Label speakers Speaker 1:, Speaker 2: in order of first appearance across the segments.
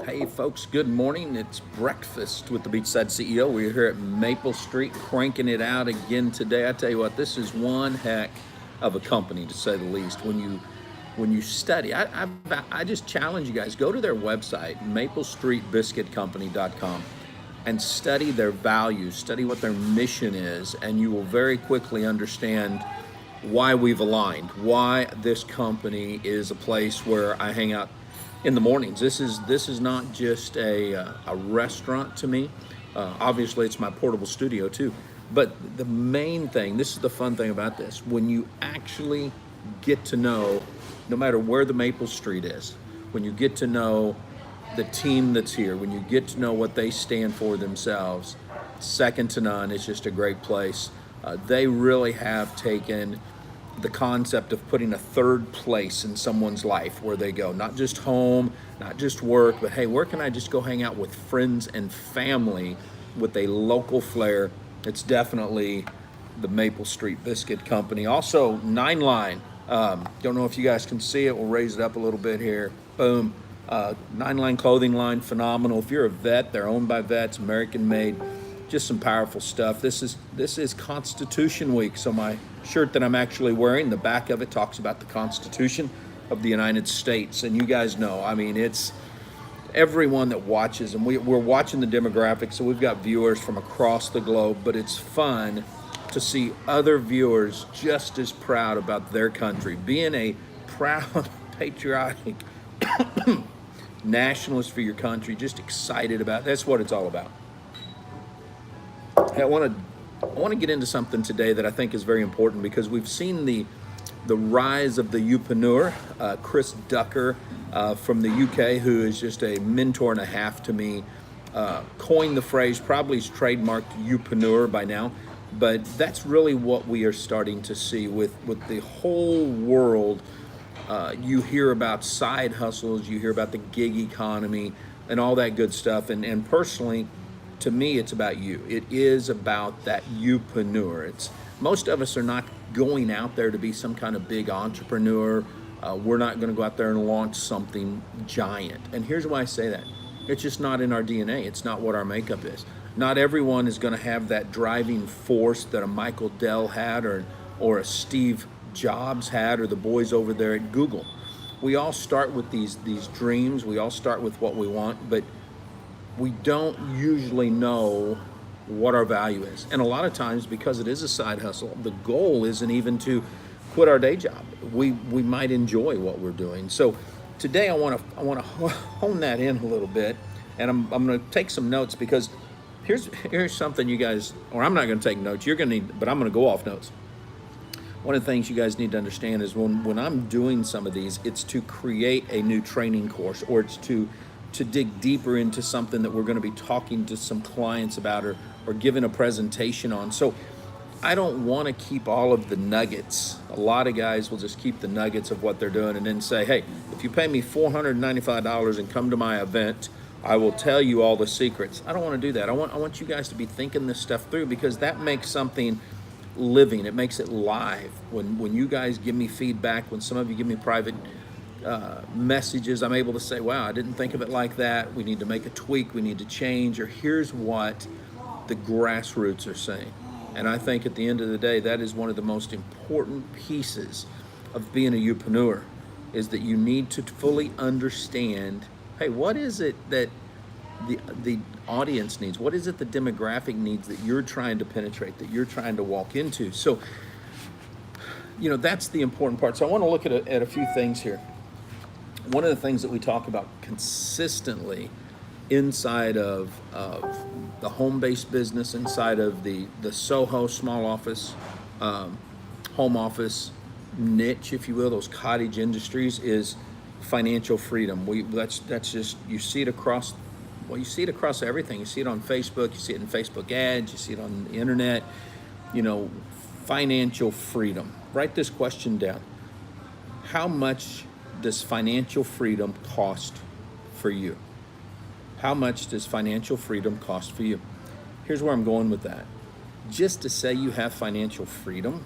Speaker 1: Hey folks, good morning. It's breakfast with the Beachside CEO. We're here at Maple Street cranking it out again today. I tell you what, this is one heck of a company to say the least. When you study, I just challenge you guys, go to their website, maplestreetbiscuitcompany.com, and study their values, study what their mission is, and you will very quickly understand why we've aligned, why this company is a place where I hang out in the mornings. This is not just a restaurant to me. Obviously, it's my portable studio too. But the main thing, this is the fun thing about this, when you actually get to know, no matter where the Maple Street is, when you get to know the team that's here, when you get to know what they stand for themselves, second to none. It's just a great place. They really have taken the concept of putting a third place in someone's life where they go, not just home, not just work, but hey, where can I just go hang out with friends and family with a local flair? It's definitely the Maple Street Biscuit Company. Also, Nine Line. Don't know if you guys can see it. We'll raise it up a little bit here. Boom. Nine Line clothing line, phenomenal. If you're a vet, they're owned by vets, American made. Just some powerful stuff. This is Constitution Week, so my shirt that I'm actually wearing, the back of it talks about the Constitution of the United States. And you guys know, I mean, it's everyone that watches, and we're watching the demographics, so we've got viewers from across the globe, but it's fun to see other viewers just as proud about their country. Being a proud, patriotic nationalist for your country, just excited about, that's what it's all about. Hey, I want to get into something today that I think is very important because we've seen the rise of the youpreneur, Chris Ducker from the UK, who is just a mentor and a half to me, coined the phrase, probably he's trademarked youpreneur by now, but that's really what we are starting to see with the whole world. You hear about side hustles, you hear about the gig economy and all that good stuff, and personally, to me, it's about you. It is about that youpreneur. It's most of us are not going out there to be some kind of big entrepreneur. We're not going to go out there and launch something giant. And here's why I say that. It's just not in our DNA. It's not what our makeup is. Not everyone is going to have that driving force that a Michael Dell had or a Steve Jobs had or the boys over there at Google. We all start with these dreams. We all start with what we want, but we don't usually know what our value is. And a lot of times, because it is a side hustle, the goal isn't even to quit our day job. We might enjoy what we're doing. So today I want to hone that in a little bit, and I'm going to take some notes because here's something you guys, or I'm not going to take notes. You're going to need, but I'm going to go off notes. One of the things you guys need to understand is when I'm doing some of these, it's to create a new training course, or it's to dig deeper into something that we're going to be talking to some clients about or giving a presentation on. So I don't want to keep all of the nuggets. A lot of guys will just keep the nuggets of what they're doing and then say, hey, if you pay me $495 and come to my event, I will tell you all the secrets. I don't want to do that. I want you guys to be thinking this stuff through, because that makes something living. It makes it live. When you guys give me feedback, when some of you give me private messages, I'm able to say, wow, I didn't think of it like that. We need to make a tweak. We need to change. Or here's what the grassroots are saying. And I think at the end of the day, that is one of the most important pieces of being a youpreneur, is that you need to fully understand, hey, what is it that the audience needs? What is it the demographic needs that you're trying to penetrate, that you're trying to walk into? So, that's the important part. So I want to look at a few things here. One of the things that we talk about consistently inside of the home-based business, inside of the Soho small office, home office niche, if you will, those cottage industries, is financial freedom. That's just, you see it across, you see it across everything. You see it on Facebook, you see it in Facebook ads, you see it on the internet, financial freedom. Write this question down. How much does financial freedom cost for you? How much does financial freedom cost for you? Here's where I'm going with that. Just to say you have financial freedom,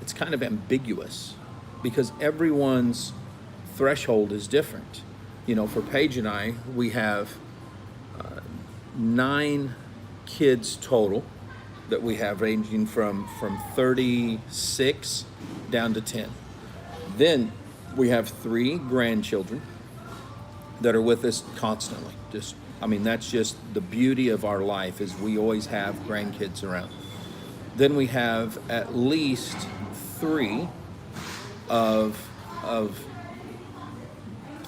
Speaker 1: it's kind of ambiguous, because everyone's threshold is different. For Paige and I, we have 9 kids total that we have, ranging from 36 down to 10. Then we have 3 grandchildren that are with us constantly. That's just the beauty of our life, is we always have grandkids around. Then we have at least 3 of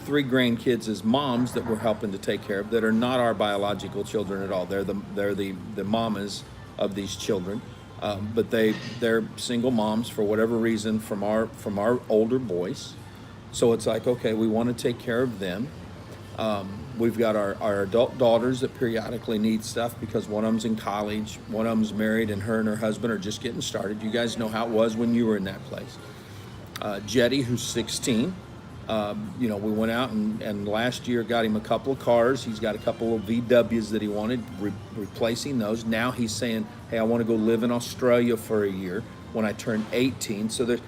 Speaker 1: 3 grandkids as moms that we're helping to take care of, that are not our biological children at all. They're the mamas of these children, but they're single moms for whatever reason from our older boys. So it's like, okay, we want to take care of them. We've got our adult daughters that periodically need stuff, because one of them's in college, one of them's married, and her husband are just getting started. You guys know how it was when you were in that place. Jetty, who's 16, we went out and last year got him a couple of cars. He's got a couple of VWs that he wanted, replacing those. Now he's saying, hey, I want to go live in Australia for a year when I turn 18. So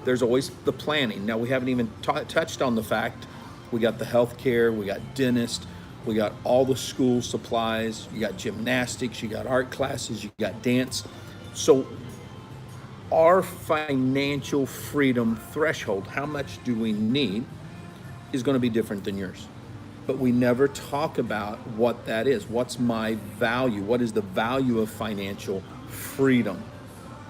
Speaker 1: there's always the planning. Now we haven't even touched on the fact we got the health care, we got dentist, we got all the school supplies, you got gymnastics, you got art classes, you got dance. So our financial freedom threshold, how much do we need, is going to be different than yours. But we never talk about what that is. What's my value? What is the value of financial freedom?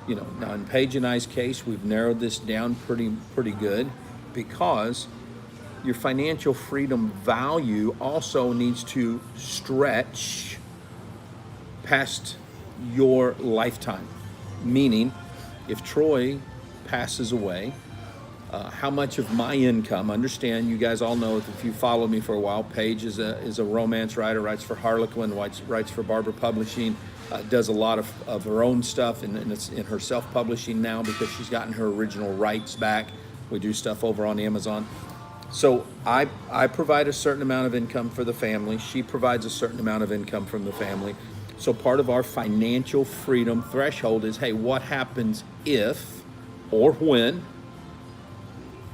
Speaker 1: Now in Paige and I's case, we've narrowed this down pretty good, because your financial freedom value also needs to stretch past your lifetime. Meaning, if Troy passes away, how much of my income, understand, you guys all know, if you follow me for a while, Paige is a romance writer, writes for Harlequin, writes for Barber Publishing, does a lot of her own stuff, and it's in her self-publishing now because she's gotten her original rights back. We do stuff over on Amazon. So I provide a certain amount of income for the family. She provides a certain amount of income from the family. So part of our financial freedom threshold is, hey, what happens if or when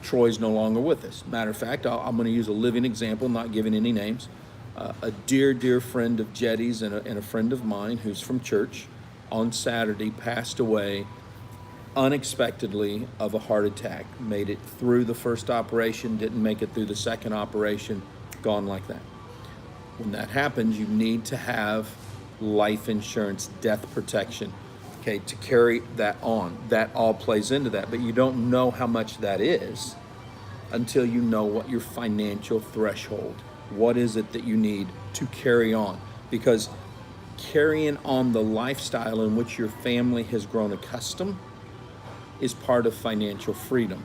Speaker 1: Troy's no longer with us? Matter of fact, I'm going to use a living example, not giving any names. A dear friend of Jetty's and a friend of mine who's from church on Saturday passed away unexpectedly of a heart attack. Made it through the first operation, didn't make it through the second operation, gone like that. When that happens, you need to have life insurance, death protection, okay, to carry that on. That all plays into that, but you don't know how much that is until you know what your financial threshold, what is it that you need to carry on, because carrying on the lifestyle in which your family has grown accustomed is part of financial freedom.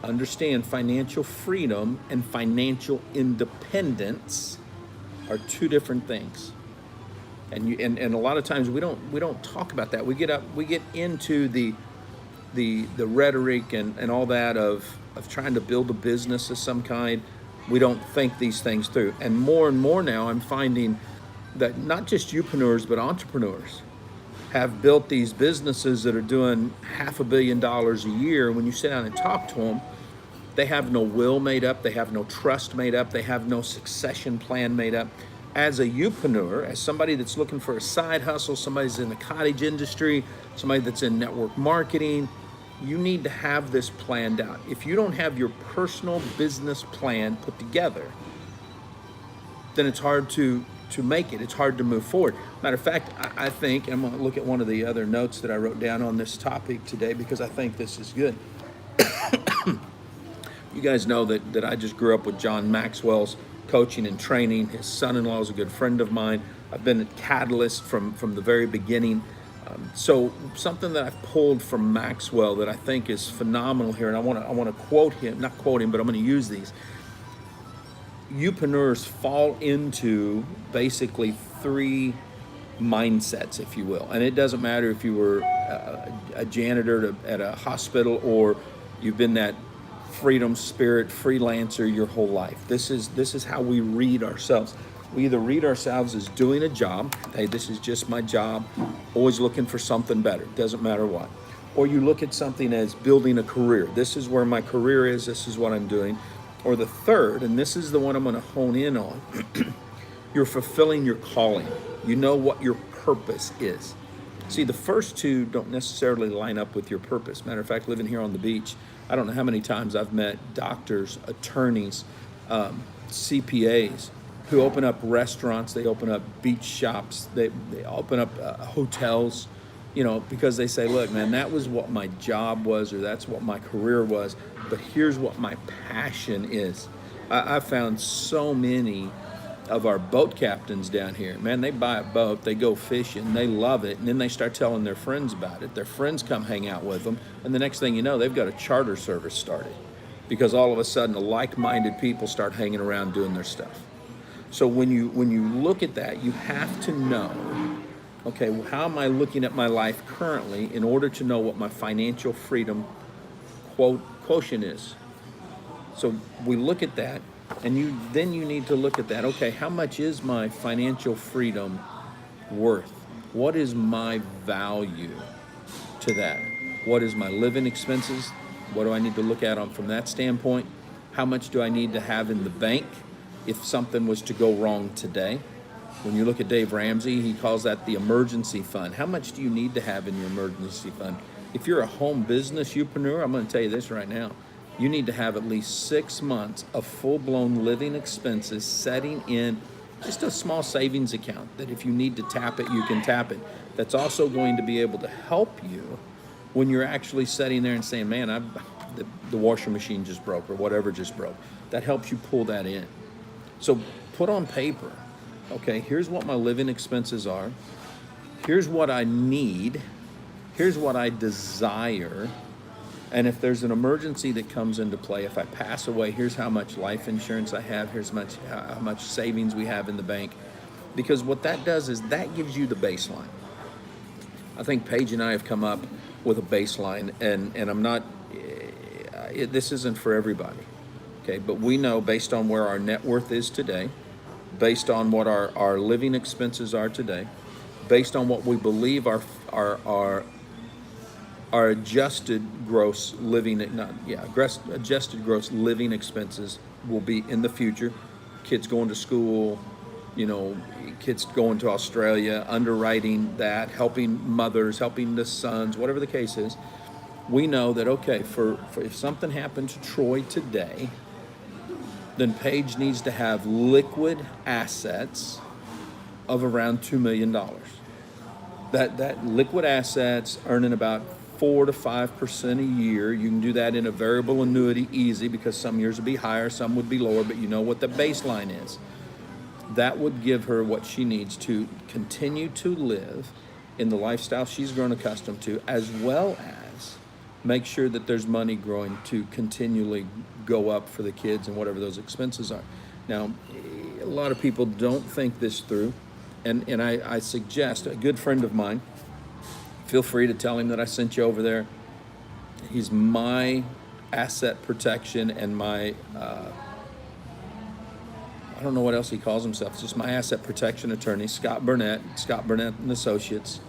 Speaker 1: Understand, financial freedom and financial independence are 2 different things. And a lot of times we don't talk about that. We get into the rhetoric and all that of trying to build a business of some kind. We don't think these things through. And more now I'm finding that not just youpreneurs, but entrepreneurs have built these businesses that are doing $500 million a year. When you sit down and talk to them, they have no will made up, they have no trust made up, they have no succession plan made up. As a youpreneur, as somebody that's looking for a side hustle, somebody that's in the cottage industry, somebody that's in network marketing, you need to have this planned out. If you don't have your personal business plan put together, then it's hard to make it. It's hard to move forward. Matter of fact, I think, I'm going to look at one of the other notes that I wrote down on this topic today because I think this is good. You guys know that I just grew up with John Maxwell's coaching and training. His son-in-law is a good friend of mine. I've been a catalyst from the very beginning. So something that I've pulled from Maxwell that I think is phenomenal here, and I want to quote him, not quote him, but I'm going to use these. Youpreneurs fall into basically 3 mindsets, if you will. And it doesn't matter if you were a janitor at a hospital or you've been that freedom spirit freelancer your whole life. This is how we read ourselves. We either read ourselves as doing a job, hey, this is just my job, always looking for something better, doesn't matter what. Or you look at something as building a career. This is where my career is, this is what I'm doing. Or the third, and this is the one I'm going to hone in on, you're fulfilling your calling. You know what your purpose is. See, the first two don't necessarily line up with your purpose. Matter of fact, living here on the beach, I don't know how many times I've met doctors, attorneys, CPAs who open up restaurants, they open up beach shops, they open up hotels, because they say, look, man, that was what my job was, or that's what my career was, but here's what my passion is. I found so many of our boat captains down here, man, they buy a boat, they go fishing, they love it, and then they start telling their friends about it. Their friends come hang out with them, and the next thing you know, they've got a charter service started because all of a sudden, like-minded people start hanging around doing their stuff. So when you look at that, you have to know, okay, well, how am I looking at my life currently in order to know what my financial freedom quotient is? So we look at that, and then you need to look at that. Okay, how much is my financial freedom worth? What is my value to that? What is my living expenses? What do I need to look at from that standpoint? How much do I need to have in the bank if something was to go wrong today? When you look at Dave Ramsey, he calls that the emergency fund. How much do you need to have in your emergency fund? If you're a home business youpreneur, I'm going to tell you this right now. You need to have at least 6 months of full-blown living expenses setting in just a small savings account that if you need to tap it, you can tap it. That's also going to be able to help you when you're actually sitting there and saying, man, the washer machine just broke or whatever just broke. That helps you pull that in. So put on paper, okay, here's what my living expenses are. Here's what I need. Here's what I desire. And if there's an emergency that comes into play, if I pass away, here's how much life insurance I have. Here's how much savings we have in the bank. Because what that does is that gives you the baseline. I think Paige and I have come up with a baseline, and I'm not, this isn't for everybody, okay? But we know based on where our net worth is today, based on what our living expenses are today, based on what we believe our adjusted gross living, adjusted gross living expenses will be in the future. Kids going to school, kids going to Australia, underwriting that, helping mothers, helping the sons, whatever the case is. We know that, okay, for if something happened to Troy today, then Paige needs to have liquid assets of around $2 million. That liquid assets earning about 4 to 5% a year. You can do that in a variable annuity easy because some years would be higher, some would be lower, but you know what the baseline is. That would give her what she needs to continue to live in the lifestyle she's grown accustomed to, as well as make sure that there's money growing to continually go up for the kids and whatever those expenses are. Now, a lot of people don't think this through, and I suggest a good friend of mine, feel free to tell him that I sent you over there. He's my asset protection and my, I don't know what else he calls himself. It's just my asset protection attorney, Scott Burnett and Associates.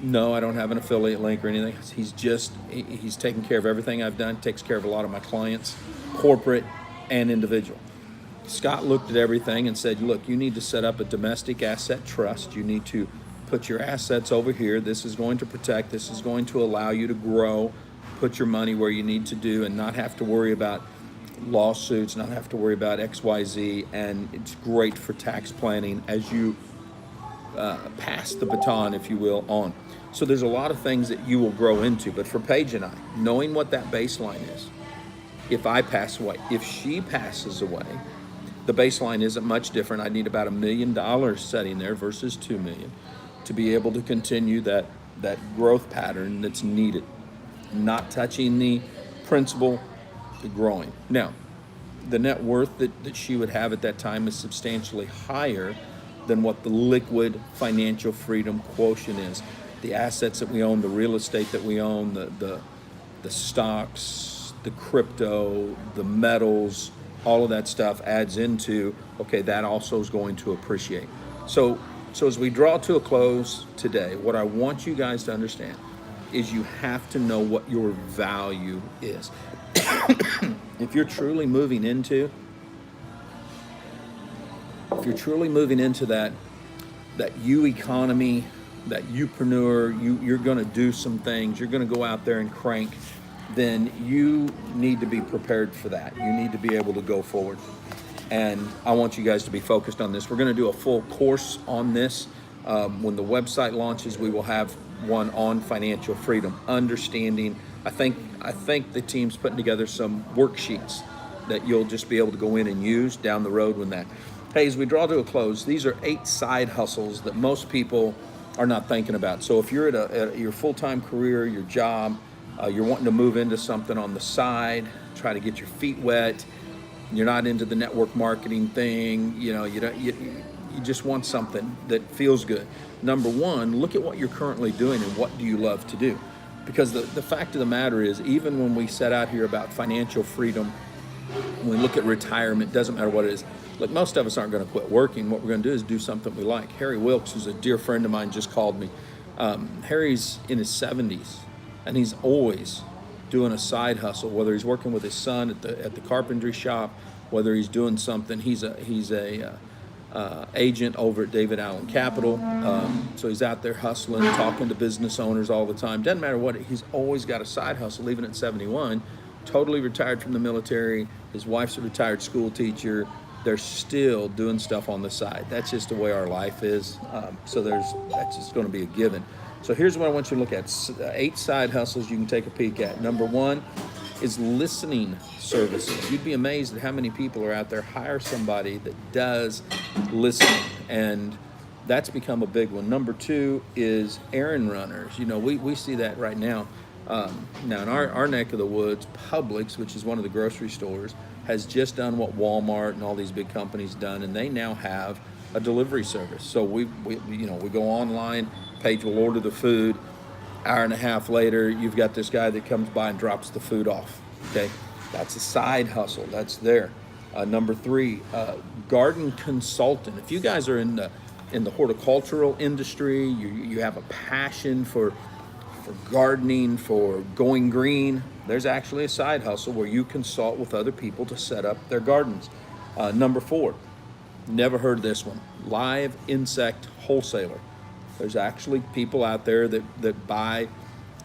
Speaker 1: No, I don't have an affiliate link or anything. He's taken care of everything I've done, takes care of a lot of my clients, corporate and individual. Scott looked at everything and said, look, you need to set up a domestic asset trust. You need to put your assets over here. This is going to protect. This is going to allow you to grow, put your money where you need to do and not have to worry about lawsuits, not have to worry about XYZ. And it's great for tax planning as you pass the baton, if you will, on. So there's a lot of things that you will grow into. But for Paige and I, knowing what that baseline is, if I pass away, if she passes away, the baseline isn't much different. I need about $1 million sitting there versus $2 million to be able to continue that growth pattern that's needed. Not touching the principal, the growing. Now, the net worth that she would have at that time is substantially higher than what the liquid financial freedom quotient is. The assets that we own, the real estate that we own, the stocks, the crypto, the metals, all of that stuff adds into, okay, that also is going to appreciate. So as we draw to a close today, what I want you guys to understand is you have to know what your value is. if you're truly moving into, that you economy, that youpreneur, you're going to do some things, you're going to go out there and crank, then you need to be prepared for that. You need to be able to go forward. And I want you guys to be focused on this. We're going to do a full course on this. When the website launches, we will have one on financial freedom, understanding. I think the team's putting together some worksheets that you'll just be able to go in and use down the road when that. Hey, as we draw to a close, these are 8 side hustles that most people are not thinking about. So if you're at your full-time career, your job, you're wanting to move into something on the side, try to get your feet wet, you're not into the network marketing thing, you just want something that feels good. Number one, look at what you're currently doing and what do you love to do. Because the fact of the matter is, even when we set out here about financial freedom, when we look at retirement, doesn't matter what it is. Look, most of us aren't going to quit working. What we're going to do is do something we like. Harry Wilkes, who's a dear friend of mine, just called me. Harry's in his 70s, and he's always doing a side hustle, whether he's working with his son at the carpentry shop, whether he's doing something. He's a agent over at David Allen Capital, so he's out there hustling, talking to business owners all the time. Doesn't matter what, he's always got a side hustle, even at 71. Totally retired from the military. His wife's a retired school teacher. They're still doing stuff on the side. That's just the way our life is. So that's just going to be a given. So here's what I want you to look at. 8 side hustles you can take a peek at. Number 1 is listening services. You'd be amazed at how many people are out there. Hire somebody that does listening, and that's become a big one. Number 2 is errand runners. We see that right now. Now in our neck of the woods, Publix, which is one of the grocery stores, has just done what Walmart and all these big companies done, and they now have a delivery service. So we go online, Paige will order the food. Hour and a half later, you've got this guy that comes by and drops the food off. Okay, that's a side hustle. That's there. Number 3, garden consultant. If you guys are in the horticultural industry, you have a passion for gardening, for going green, there's actually a side hustle where you consult with other people to set up their gardens. Number 4, never heard this one, live insect wholesaler. There's actually people out there that buy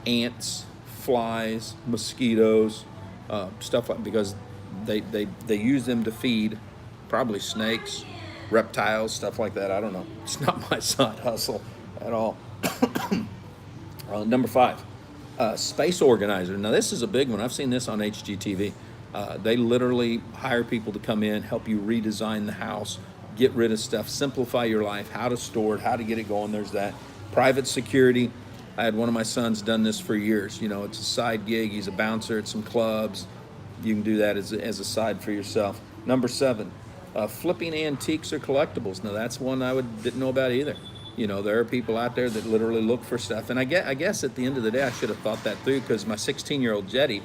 Speaker 1: ants, flies, mosquitoes, stuff like, because they use them to feed probably snakes, reptiles, stuff like that. I don't know. It's not my side hustle at all. Number 5, space organizer. Now this is a big one. I've seen this on HGTV. They literally hire people to come in, help you redesign the house, get rid of stuff, simplify your life, how to store it, how to get it going. There's that. Private security. I had one of my sons done this for years. It's a side gig. He's a bouncer at some clubs. You can do that as a side for yourself. Number 7, flipping antiques or collectibles. Now that's one I didn't know about either. There are people out there that literally look for stuff. And I guess at the end of the day, I should have thought that through, because my 16-year-old Jetty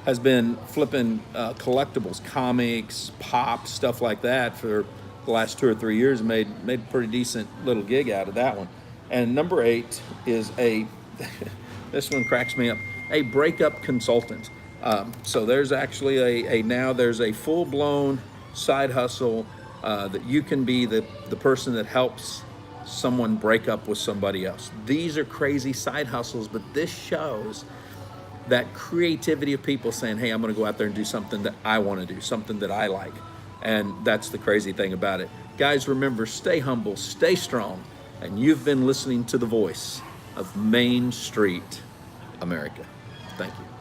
Speaker 1: has been flipping collectibles, comics, pop, stuff like that for the last 2 or 3 years. Made a pretty decent little gig out of that one. And number 8 is this one cracks me up, a breakup consultant. So there's actually there's a full-blown side hustle that you can be the person that helps someone break up with somebody else. These are crazy side hustles, but this shows that creativity of people saying, hey, I'm going to go out there and do something that I want to do, something that I like. And that's the crazy thing about it. Guys, remember, stay humble, stay strong, and you've been listening to the voice of Main Street America. Thank you.